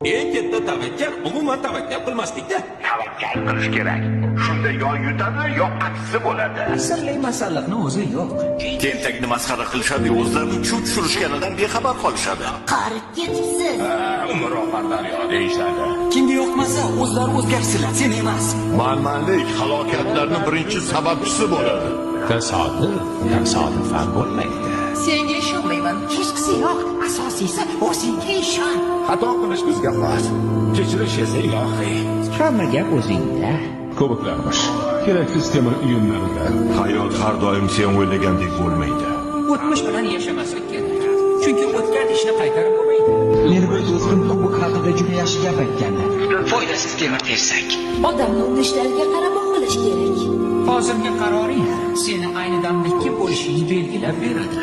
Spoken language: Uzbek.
Eng katta tavakkal umuman tavakkal qilmaslikda. Tavakkal qilish kerak. Shunda yo yutadi, yo aksi bo'ladi. Sirli masalliqni o'zi yo'q. Tentakni masxara qilishadi, o'zlarining chuv tushirishganidan bexabar qolishadi. Qarib ketibsiz. Umr oqarlar yo deyishadi. Kimga yoqmasa, o'zlari o'zgarsinlar, sen emas. Manmanlik halokatlarning birinchi sababchisi bo'ladi. Tasodif ham bo'lmaydi. Senga ishonmayman. Hechqisi yo'q. Asosiysi o'zingga ishon. Xato qilish bizga xos. Kechirish esa ilohiy. Hamma gap o'zingda. Ko'piklarmish. Keraksiz temir uyumlarida. Hayot har doim sen o'ylagandek bo'lmaydi. O'tmish bilan yashamaslik kerak. Chunki o'tgan ishni qaytarib bo'lmaydi. Meni bir do'stim bu haqida juda yaxshi gap aytgandi. Foydasiz temir tersak. Odamni urishlariga qarab qilish kerak. Hozirgi qaroring seni ayni damda kim bo'lishingni belgilab beradi.